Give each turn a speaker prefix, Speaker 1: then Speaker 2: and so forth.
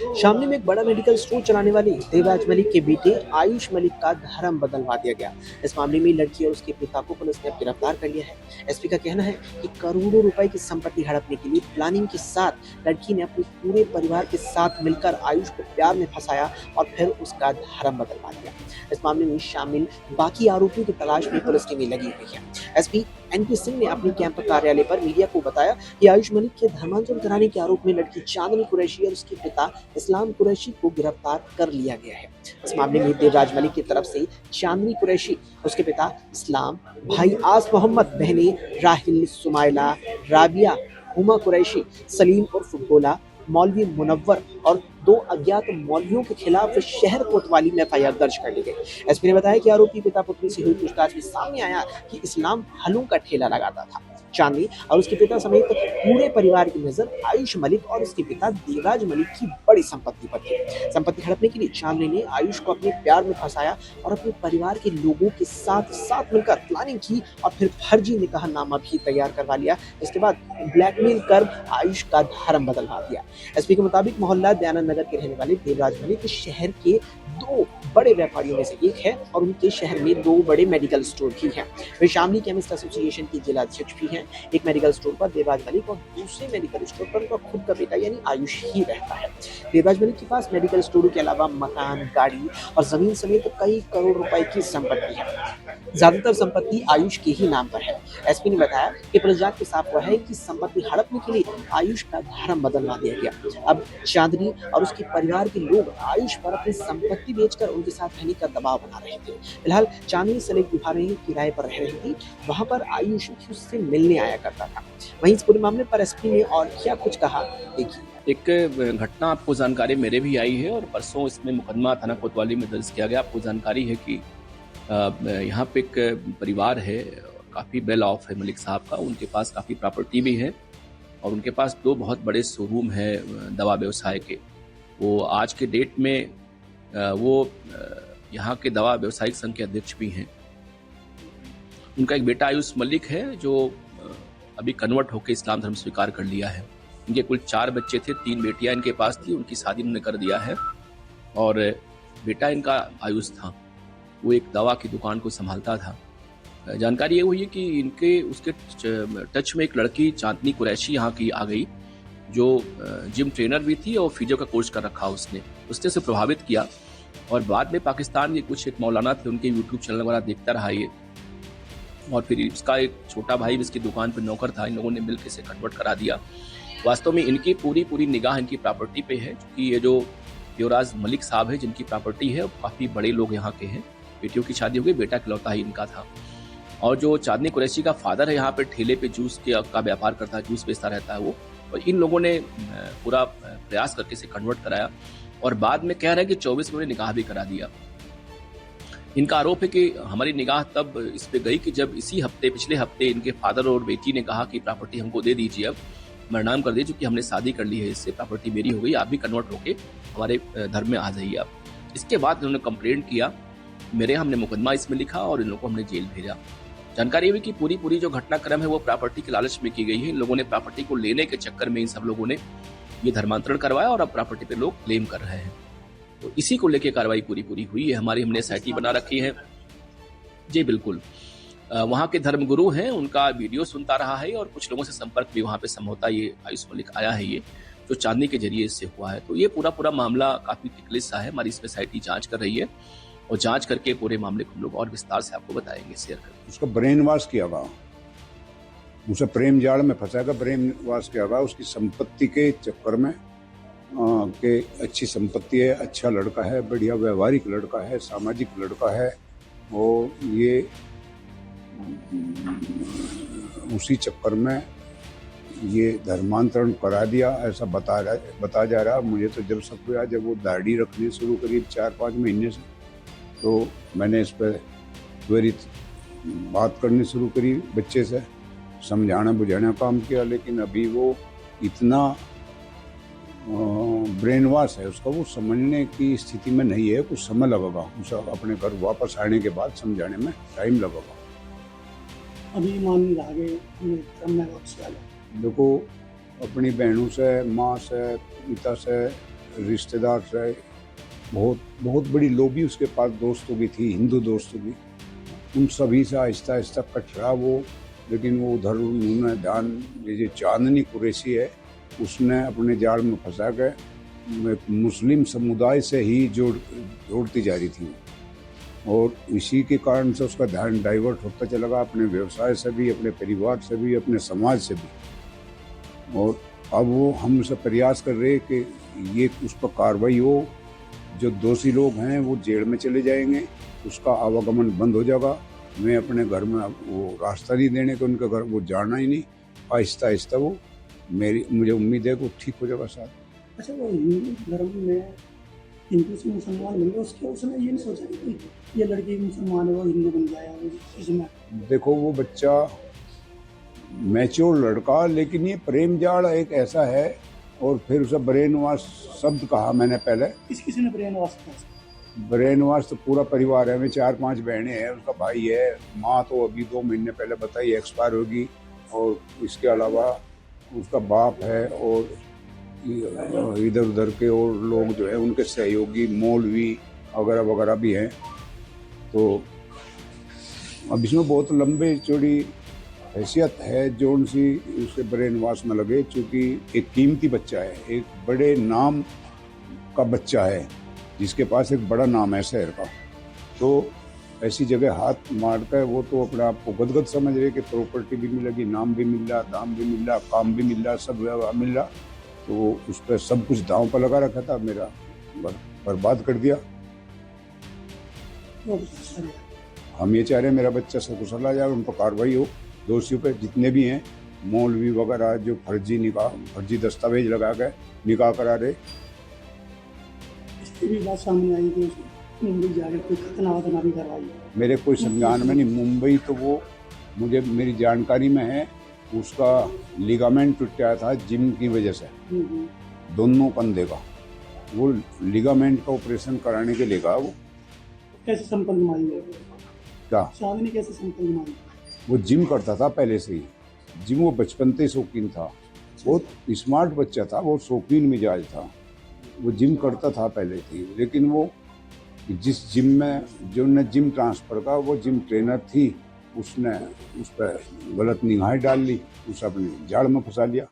Speaker 1: शामली में एक बड़ा मेडिकल स्टोर चलाने वाले देवराज मलिक के बेटे आयुष मलिक का धर्म बदलवा दिया गया। इस मामले में लड़की और उसके पिता को पुलिस ने गिरफ्तार कर लिया है। एसपी का कहना है कि करोड़ों रुपए की संपत्ति हड़पने के लिए प्लानिंग के साथ लड़की ने अपने पूरे परिवार के साथ मिलकर आयुष को प्यार में फंसाया और फिर उसका धर्म बदलवा दिया। इस मामले में शामिल बाकी आरोपियों की तलाश में पुलिस टीमें लगी हुई है। एसपी एनपी सिंह ने अपने कैंप कार्यालय पर मीडिया को बताया कि आयुष मलिक के धर्मांतरण कराने के आरोप में लड़की चांदनी कुरैशी और उसके पिता इस्लाम कुरैशी को गिरफ्तार कर लिया गया है। इस मामले में देवराज मलिक की तरफ से चांदनी कुरैशी, उसके पिता इस्लाम, भाई आस मोहम्मद, बहने राहिल, सुमाइला, राबिया, हुमा कुरैशी, सलीम उर्फ गोला, मौलवी मुनव्वर और 2 अज्ञात मौलवियों के खिलाफ शहर कोतवाली में एफआईआर दर्ज कर ली गई। एसपी ने बताया कि आरोपी पिता पुत्री से हुई पूछताछ में सामने आया कि इस्लाम फलों का ठेला लगाता था। चांदनी और उसके पिता समेत पूरे परिवार की नजर आयुष मलिक और उसके पिता देवराज मलिक की बड़ी संपत्ति पर थी। संपत्ति हड़पने के लिए चांदनी ने आयुष को अपने प्यार में फंसाया और अपने परिवार के लोगों के साथ मिलकर प्लानिंग की और फिर फर्जी निकाहनामा भी तैयार करवा लिया। इसके बाद ब्लैकमेल कर आयुष का धर्म बदलवा दिया। एसपी के मुताबिक मोहल्ला दयानंद नगर के रहने वाले देवराज मलिक शहर के 2 बड़े व्यापारियों में से एक है और उनके शहर में 2 बड़े मेडिकल स्टोर भी हैं। वे शामली केमिस्ट एसोसिएशन के जिला अध्यक्ष भी हैं। एक मेडिकल स्टोर पर देवराज मलिक और दूसरे मेडिकल स्टोर पर उनका खुद का बेटा यानी आयुष ही रहता है। देवराज मलिक के पास मेडिकल स्टोर के अलावा मकान, गाड़ी और जमीन समेत कई करोड़ रुपए की संपत्ति है। ज्यादातर संपत्ति आयुष के ही नाम पर है। एसपी ने बताया कि पुलिस जांच में साफ हुआ है कि संपत्ति हड़पने के लिए आयुष का धर्म बदलवा दिया गया। अब चांदनी और उसके परिवार के लोग आयुष पर अपनी संपत्ति बेचकर उनके साथ रहने का दबाव बना रहे थे। फिलहाल चांदनी सेलेक्ट विभाग में किराए पर रह रही थी। वहां पर आयुष भी उससे मिलने आया करता था। वहीं इस पूरे मामले पर एसपी ने और क्या कुछ कहा, देखिए।
Speaker 2: एक घटना आपको जानकारी मेरे भी आई है और परसों इसमें मुकदमा थाना कोतवाली में दर्ज किया गया। आपको जानकारी है कि यहाँ पे एक परिवार है, काफ़ी वेल ऑफ है मलिक साहब का, उनके पास काफ़ी प्रॉपर्टी भी है और उनके पास 2 बहुत बड़े शोरूम है दवा व्यवसाय के। वो आज के डेट में वो यहाँ के दवा व्यवसायिक संघ के अध्यक्ष भी हैं। उनका एक बेटा आयुष मलिक है जो अभी कन्वर्ट होकर इस्लाम धर्म स्वीकार कर लिया है। इनके कुल 4 बच्चे थे, 3 बेटियां इनके पास थी, उनकी शादी उन्होंने कर दिया है और बेटा इनका आयुष था, वो एक दवा की दुकान को संभालता था। जानकारी ये हुई है कि उसके टच में एक लड़की चांदनी कुरैशी यहाँ की आ गई जो जिम ट्रेनर भी थी और फिजियो का कोर्स कर रखा उसने उसे प्रभावित किया और बाद में पाकिस्तान के कुछ एक मौलाना थे, उनके यूट्यूब चैनल वगैरह देखता रहा ये और फिर इसका एक छोटा भाई भी इसकी दुकान पर नौकर था। इन लोगों ने मिलकर इसे कन्वर्ट करा दिया। वास्तव में इनकी पूरी निगाह इनकी प्रॉपर्टी पे है, क्योंकि ये जो देवराज मलिक साहब है जिनकी प्रॉपर्टी है काफ़ी बड़े लोग यहाँ के हैं। बेटियों की शादी हो गई, बेटा इकलौता ही इनका था। और जो चांदनी कुरैशी का फादर है यहाँ पे ठेले पे जूस का व्यापार करता है, जूस बेचता रहता है वो, और इन लोगों ने पूरा प्रयास करके इसे कन्वर्ट कराया और बाद में कह रहे हैं कि 24 में निकाह भी करा दिया। इनका आरोप है कि हमारी निगाह तब इस पे गई कि जब पिछले हफ्ते इनके फादर और बेटी ने कहा कि प्रॉपर्टी हमको दे दीजिए, अब मरनाम कर दीजिए, क्योंकि हमने शादी कर ली है, इससे प्रॉपर्टी मेरी हो गई, आप भी कन्वर्ट होके हमारे धर्म में आ जाइए आप। इसके बाद इन्होंने कंप्लेंट किया, मेरे हमने मुकदमा इसमें लिखा और इन लोगों को हमने जेल भेजा। जानकारी हुई कि पूरी जो घटनाक्रम है वो प्रॉपर्टी के लालच में की गई है। इन लोगों ने प्रॉपर्टी को लेने के चक्कर में इन सब लोगों ने ये धर्मांतरण करवाया और अब प्रॉपर्टी पे लोग क्लेम कर रहे हैं। तो इसी को लेके कार्रवाई पूरी हुई है हमारी, हमने एसआईटी बना रखी है। जी बिल्कुल, वहाँ के धर्मगुरु हैं, उनका वीडियो सुनता रहा है और कुछ लोगों से संपर्क भी वहाँ पे समझौता ये आयुष मलिक आया है, ये जो चांदनी के जरिए इससे हुआ है। तो ये पूरा मामला काफ़ी टिकलिस सा है। हमारी इसमें एसआईटी जांच कर रही है और जांच करके पूरे मामले को हम लोग और विस्तार से आपको बताएंगे, शेयर करेंगे।
Speaker 3: उसका ब्रेन वॉश किया गया, उसे प्रेम जाल में फंसाएगा, ब्रेन वॉश किया गया उसकी संपत्ति के चक्कर में कि अच्छी संपत्ति है, अच्छा लड़का है, बढ़िया व्यवहारिक लड़का है, सामाजिक लड़का है, और ये उसी चक्कर में ये धर्मांतरण करा दिया, ऐसा बता जा रहा। मुझे तो जब सब हुआ, जब वो दाढ़ी रखनी शुरू करी 4-5 महीने से, तो मैंने इस पर त्वरित बात करनी शुरू करी, बच्चे से समझाना बुझाना काम किया, लेकिन अभी वो इतना ब्रेन वॉश है उसका, वो समझने की स्थिति में नहीं है। कुछ समय लगेगा उसे अपने घर वापस आने के बाद समझाने में टाइम लगेगा।
Speaker 4: अभी मान नहीं रहा कि
Speaker 3: देखो, अपनी बहनों से, माँ से, पिता से रिश्तेदार से बहुत बहुत बड़ी लॉबी उसके पास दोस्तों की थी, हिंदू दोस्तों की। उन सभी से आहिस्ता आहिस्ता कट रहा वो, लेकिन वो उधर उन्होंने ध्यान दीजिए, चांदनी कुरैशी है, उसने अपने जाल में फंसा के मुस्लिम समुदाय से ही जोड़ती जा रही थी, और इसी के कारण से उसका ध्यान डाइवर्ट होता चला गया अपने व्यवसाय से भी, अपने परिवार से भी, अपने समाज से भी। और अब वो हमसे प्रयास कर रहे कि ये उस पर कार्रवाई हो, जो दोषी लोग हैं वो जेल में चले जाएंगे, उसका आवागमन बंद हो जाएगा। मैं अपने घर में वो रास्ता नहीं देने के, उनके घर वो जाना ही नहीं, आहिस्ता आहिस्ता वो मुझे उम्मीद है कि वो ठीक हो जाएगा साथ।
Speaker 4: अच्छा, वो हिंदू धर्म में हिंदू से मुसलमान बन गया, उसके उसने ये नहीं सोचा कि ये लड़की मुसलमान है वो हिंदू बन जाएगा इसमें?
Speaker 3: देखो वो बच्चा मैच्योर लड़का, लेकिन ये प्रेम जाल एक ऐसा है, और फिर उसे ब्रेन वॉश शब्द कहा मैंने पहले।
Speaker 4: किसी ने ब्रेन वॉश किया?
Speaker 3: ब्रेन वॉश तो पूरा परिवार है, हमें 4-5 बहनें हैं, उसका भाई है, माँ तो अभी 2 महीने पहले बताई एक्सपायर होगी, और इसके अलावा उसका बाप है, और इधर उधर के और लोग जो है उनके सहयोगी मौलवी वगैरह वगैरह भी हैं। तो अब इसमें बहुत लंबे चौड़ी हैसियत है जो उनसी उसके ब्रेन वॉश में लगे, चूँकि एक कीमती बच्चा है, एक बड़े नाम का बच्चा है, जिसके पास एक बड़ा नाम है शहर का। तो ऐसी जगह हाथ मार कर वो तो अपने आप को गदगद समझ रहे कि प्रॉपर्टी भी मिलेगी, नाम भी मिल रहा, दाम भी मिल रहा, काम भी मिल रहा, सब मिल रहा। तो उस पर सब कुछ दांव पर लगा रखा था, मेरा बर्बाद कर दिया। हम ये चाह रहे हैं मेरा बच्चा सकुशल आ जाए, उन पर कार्रवाई हो, दोषियों पे जितने भी हैं, मौलवी वगैरह जो फर्जी दस्तावेज लगा के निकाह करा रहे।
Speaker 4: इसकी भी बात सामने आई कि मुंबई जाकर कोई खतना भी करवाई।
Speaker 3: मेरे कोई संज्ञान में नहीं, मुंबई तो वो मुझे मेरी जानकारी में है, उसका लिगामेंट टूटा था जिम की वजह से, दोनों कंधे का, वो लिगामेंट का ऑपरेशन कराने के लिए गया। वो
Speaker 4: कैसे संपर्क मारी है?
Speaker 3: क्या
Speaker 4: चांदनी कैसे संपर्क मारी?
Speaker 3: वो जिम करता था पहले से ही, जिम वो बचपन से शौकीन था, बहुत स्मार्ट बच्चा था, बहुत शौकीन मिजाज था, वो जिम करता था पहले से ही। लेकिन वो जिस जिम में जो ने जिम ट्रांसफ़र का, वो जिम ट्रेनर थी, उसने उस पर गलत निगाहें डाल ली, उसे अपने जाल में फंसा लिया।